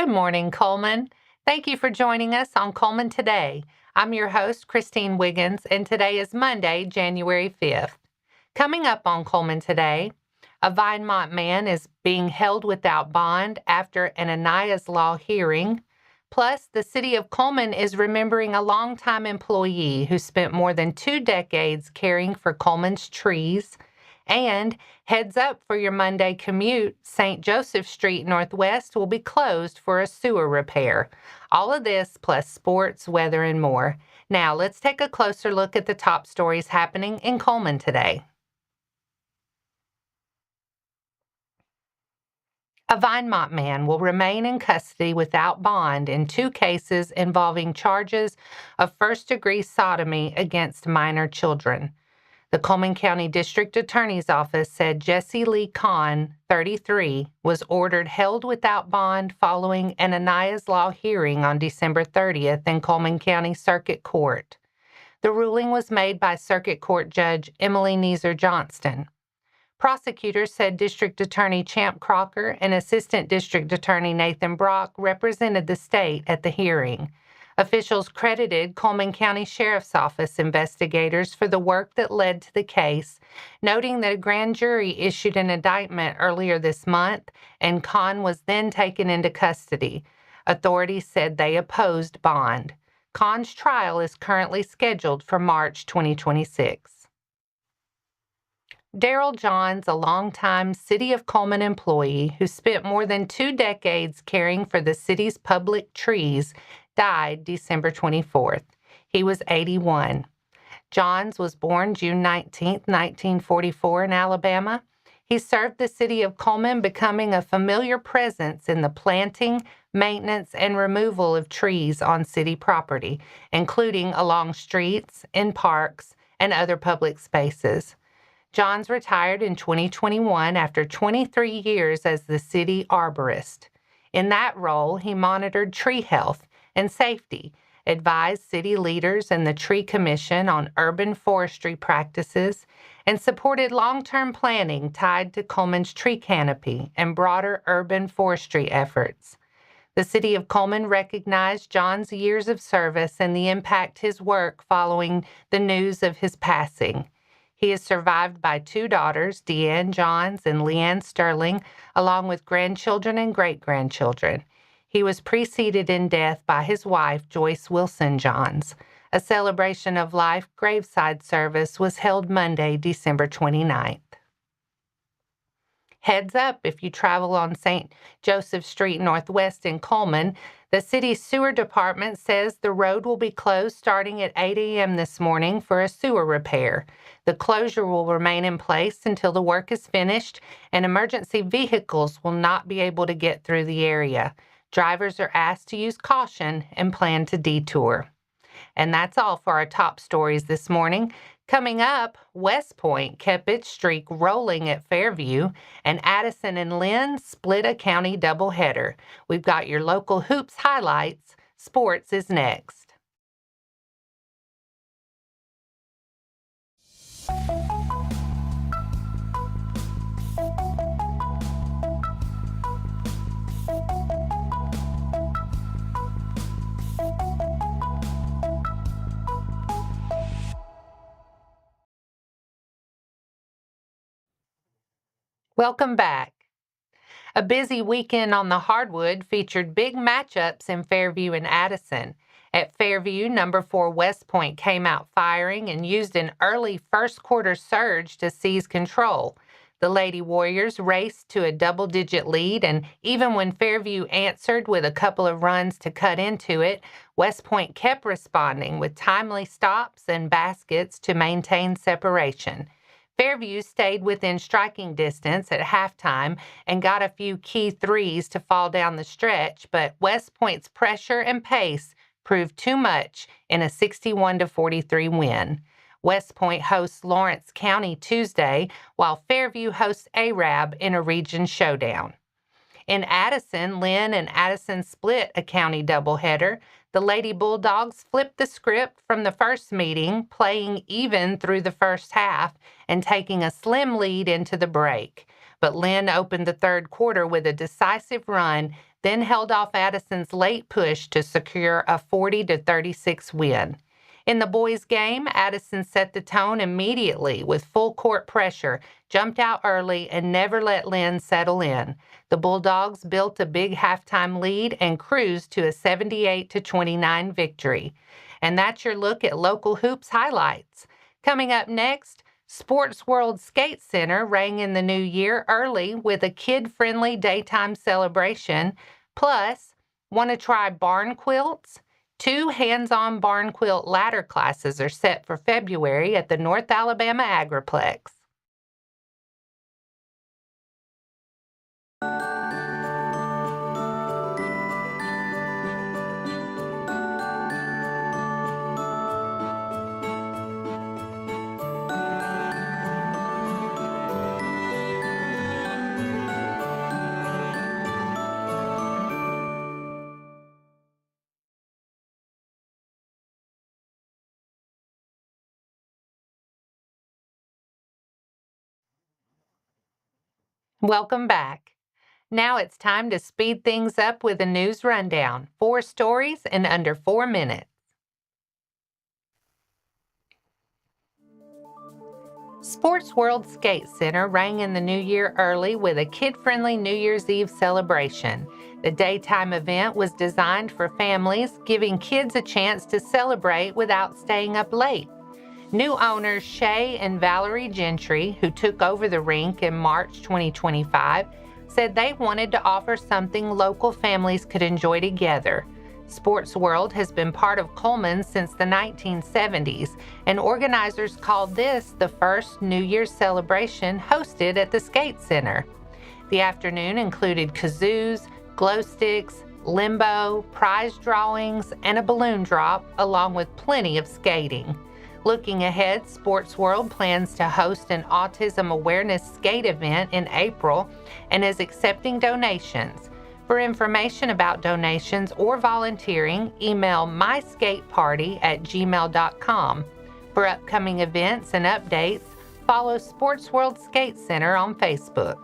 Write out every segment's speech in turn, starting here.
Good morning, Cullman. Thank you for joining us on Cullman Today. I'm your host, Christine Wiggins, and today is Monday, January 5th. Coming up on Cullman Today, a Vinemont man is being held without bond after an Aniah's Law hearing. Plus, the city of Cullman is remembering a longtime employee who spent more than 2 decades caring for Cullman's trees. And heads up for your Monday commute, St. Joseph Street Northwest will be closed for a sewer repair. All of this plus sports, weather, and more. Now, let's take a closer look at the top stories happening in Cullman today. A Vinemont man will remain in custody without bond in 2 cases involving charges of first-degree sodomy against minor children. The Cullman County District Attorney's Office said Jesse Lee Kahn, 33, was ordered held without bond following an Aniah's Law hearing on December 30th in Cullman County Circuit Court. The ruling was made by Circuit Court Judge Emily Neeser Johnston. Prosecutors said District Attorney Champ Crocker and Assistant District Attorney Nathan Brock represented the state at the hearing. Officials credited Cullman County Sheriff's Office investigators for the work that led to the case, noting that a grand jury issued an indictment earlier this month, and Kahn was then taken into custody. Authorities said they opposed bond. Kahn's trial is currently scheduled for March 2026. Darrell Johns, a longtime City of Cullman employee who spent more than 2 decades caring for the city's public trees, died December 24th. He was 81. Johns was born June 19, 1944 in Alabama. He served the city of Cullman, becoming a familiar presence in the planting, maintenance, and removal of trees on city property, including along streets, in parks, and other public spaces. Johns retired in 2021 after 23 years as the city arborist. In that role, he monitored tree health and safety, advised city leaders and the Tree Commission on urban forestry practices, and supported long-term planning tied to Cullman's tree canopy and broader urban forestry efforts. The city of Cullman recognized John's years of service and the impact his work following the news of his passing. He is survived by 2 daughters, Deanne Johns and Leanne Sterling, along with grandchildren and great-grandchildren. He was preceded in death by his wife, Joyce Wilson Johns. A celebration of life graveside service was held Monday, December 29th. Heads up if you travel on St. Joseph Street Northwest in Cullman. The city's sewer department says the road will be closed starting at 8 a.m. this morning for a sewer repair. The closure will remain in place until the work is finished, and emergency vehicles will not be able to get through the area. Drivers are asked to use caution and plan to detour. And that's all for our top stories this morning. Coming up, West Point kept its streak rolling at Fairview, and Addison and Lynn split a county doubleheader. We've got your local hoops highlights. Sports is next. Welcome back. A busy weekend on the hardwood featured big matchups in Fairview and Addison. At Fairview, number 4 West Point came out firing and used an early first-quarter surge to seize control. The Lady Warriors raced to a double-digit lead, and even when Fairview answered with a couple of runs to cut into it, West Point kept responding with timely stops and baskets to maintain separation. Fairview stayed within striking distance at halftime and got a few key threes to fall down the stretch, but West Point's pressure and pace proved too much in a 61-43 win. West Point hosts Lawrence County Tuesday, while Fairview hosts Arab in a region showdown. In Addison, Lynn and Addison split a county doubleheader. The Lady Bulldogs flipped the script from the first meeting, playing even through the first half and taking a slim lead into the break. But Lynn opened the third quarter with a decisive run, then held off Addison's late push to secure a 40-36 win. In the boys' game, Addison set the tone immediately with full court pressure, jumped out early, and never let Lynn settle in. The Bulldogs built a big halftime lead and cruised to a 78-29 victory. And that's your look at local hoops highlights. Coming up next, Sportsworld Skate Center rang in the new year early with a kid-friendly daytime celebration. Plus, want to try barn quilts? 2 hands-on barn quilt ladder classes are set for February at the North Alabama Agriplex. Welcome back. Now it's time to speed things up with a news rundown. 4 stories in under 4 minutes. Sportsworld Skate Center rang in the new year early with a kid-friendly New Year's Eve celebration. The daytime event was designed for families, giving kids a chance to celebrate without staying up late. New owners Shay and Valerie Gentry, who took over the rink in March 2025, said they wanted to offer something local families could enjoy together. Sportsworld has been part of Cullman since the 1970s, and organizers called this the first New Year's celebration hosted at the Skate Center. The afternoon included kazoos, glow sticks, limbo, prize drawings, and a balloon drop, along with plenty of skating. Looking ahead, Sportsworld plans to host an autism awareness skate event in April and is accepting donations. For information about donations or volunteering, email myskateparty@gmail.com. For upcoming events and updates, follow Sportsworld Skate Center on Facebook.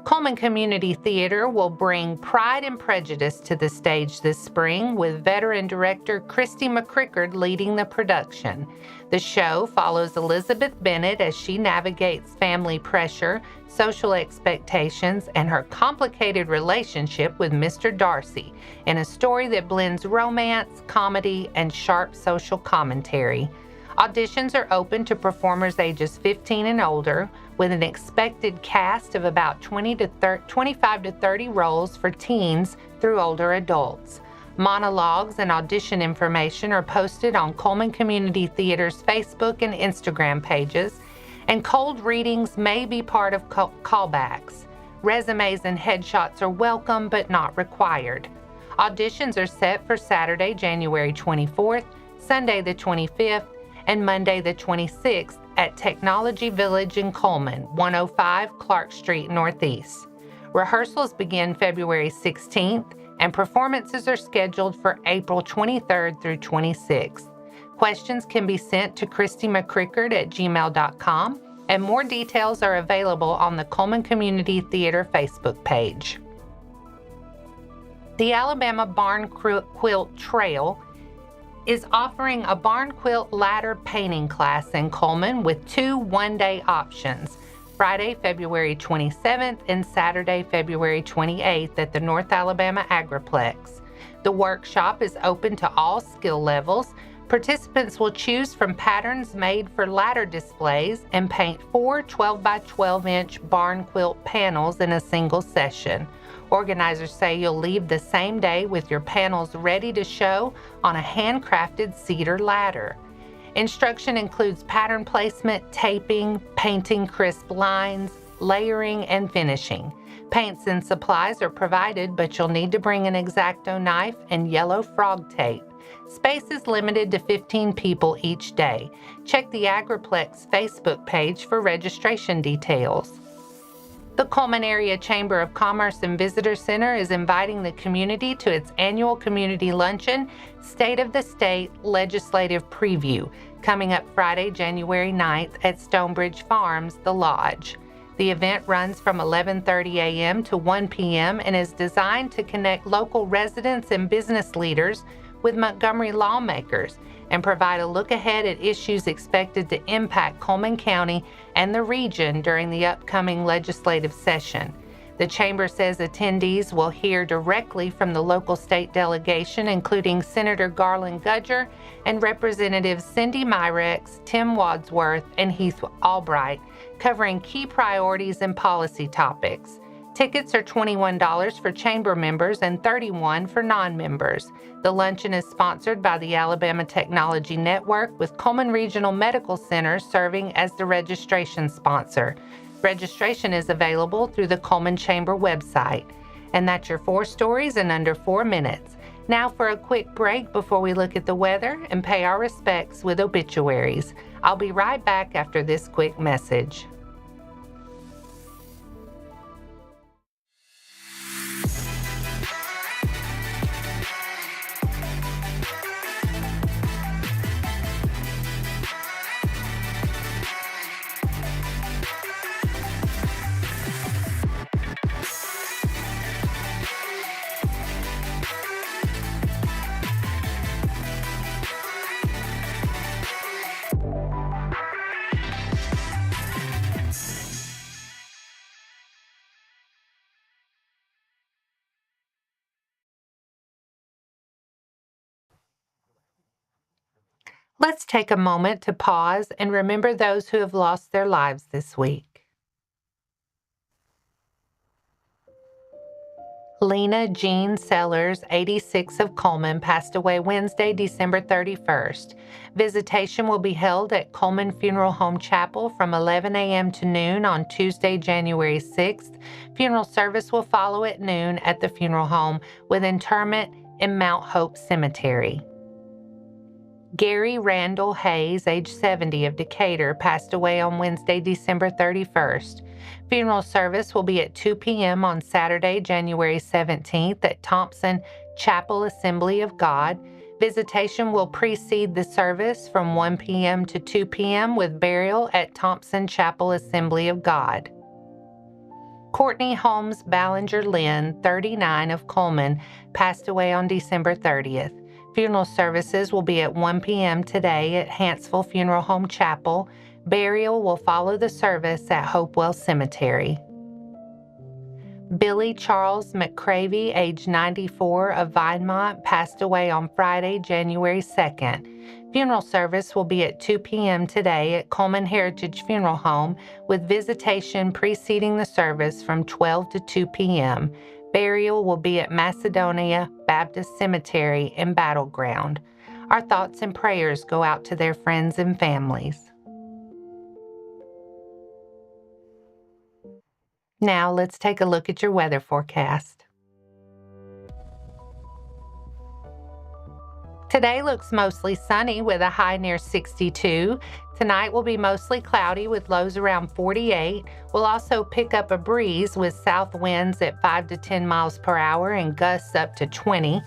Cullman Community Theatre will bring Pride and Prejudice to the stage this spring with veteran director Christy McCrickard leading the production. The show follows Elizabeth Bennet as she navigates family pressure, social expectations, and her complicated relationship with Mr. Darcy in a story that blends romance, comedy, and sharp social commentary. Auditions are open to performers ages 15 and older, with an expected cast of about 25 to 30 roles for teens through older adults. Monologues and audition information are posted on Cullman Community Theatre's Facebook and Instagram pages, and cold readings may be part of callbacks. Resumes and headshots are welcome but not required. Auditions are set for Saturday, January 24th, Sunday the 25th, and Monday the 26th at Technology Village in Cullman, 105 Clark Street Northeast. Rehearsals begin February 16th, and performances are scheduled for April 23rd through 26th. Questions can be sent to christymccrickard@gmail.com, and more details are available on the Cullman Community Theatre Facebook page. The Alabama Barn Quilt Trail is offering a barn quilt ladder painting class in Cullman with 2 one-day options, Friday, February 27th and Saturday, February 28th at the North Alabama Agriplex. The workshop is open to all skill levels. Participants will choose from patterns made for ladder displays and paint 4 12 by 12 inch barn quilt panels in a single session. Organizers say you'll leave the same day with your panels ready to show on a handcrafted cedar ladder. Instruction includes pattern placement, taping, painting crisp lines, layering, and finishing. Paints and supplies are provided, but you'll need to bring an X-Acto knife and yellow frog tape. Space is limited to 15 people each day. Check the Agriplex Facebook page for registration details. The Cullman Area Chamber of Commerce and Visitor Center is inviting the community to its annual community luncheon, State of the State Legislative Preview, coming up Friday, January 9th at Stonebridge Farms, The Lodge. The event runs from 11:30 a.m. to 1 p.m. and is designed to connect local residents and business leaders with Montgomery lawmakers and provide a look ahead at issues expected to impact Cullman County and the region during the upcoming legislative session. The Chamber says attendees will hear directly from the local state delegation, including Senator Garland Gudger and Representatives Cindy Myrex, Tim Wadsworth, and Heath Albright, covering key priorities and policy topics. Tickets are $21 for Chamber members and $31 for non-members. The luncheon is sponsored by the Alabama Technology Network, with Cullman Regional Medical Center serving as the registration sponsor. Registration is available through the Cullman Chamber website. And that's your 4 stories in under 4 minutes. Now for a quick break before we look at the weather and pay our respects with Obituaries. I'll be right back after this quick message. Let's take a moment to pause and remember those who have lost their lives this week. Lena Jean Sellers, 86 of Cullman, passed away Wednesday, December 31st. Visitation will be held at Cullman Funeral Home Chapel from 11 a.m. to noon on Tuesday, January 6th. Funeral service will follow at noon at the funeral home with interment in Mount Hope Cemetery. Garry Randall Hayes, age 70 of Decatur, passed away on Wednesday, December 31st. Funeral service will be at 2 p.m. on Saturday, January 17th at Thompson Chapel Assembly of God. Visitation will precede the service from 1 p.m. to 2 p.m. with burial at Thompson Chapel Assembly of God. Courtney Holmes Ballenger Lynn, 39 of Cullman, passed away on December 30th. Funeral services will be at 1 p.m. today at Hanceville Funeral Home Chapel. Burial will follow the service at Hopewell Cemetery. Billy Charles McCravy, age 94 of Vinemont, passed away on Friday, January 2nd. Funeral service will be at 2 p.m. today at Cullman Heritage Funeral Home, with visitation preceding the service from 12 to 2 p.m. Burial will be at Macedonia Baptist Cemetery in Battleground. Our thoughts and prayers go out to their friends and families. Now let's take a look at your weather forecast. Today looks mostly sunny with a high near 62. Tonight will be mostly cloudy with lows around 48. We'll also pick up a breeze with south winds at 5 to 10 miles per hour and gusts up to 20.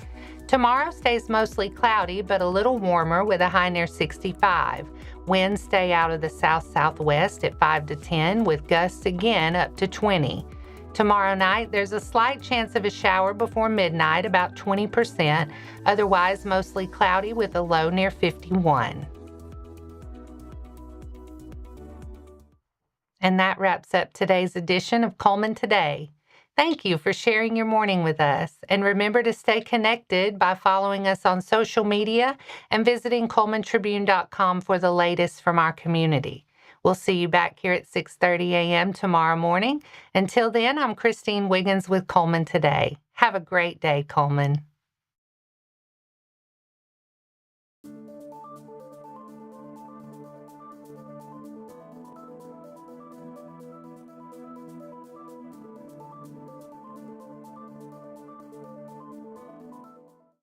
Tomorrow stays mostly cloudy but a little warmer with a high near 65. Winds stay out of the south-southwest at 5 to 10 with gusts again up to 20. Tomorrow night, there's a slight chance of a shower before midnight, about 20%. Otherwise, mostly cloudy with a low near 51. And that wraps up today's edition of Cullman Today. Thank you for sharing your morning with us. And remember to stay connected by following us on social media and visiting CullmanTribune.com for the latest from our community. We'll see you back here at 6:30 a.m. tomorrow morning. Until then, I'm Christine Wiggins with Cullman Today. Have a great day, Cullman.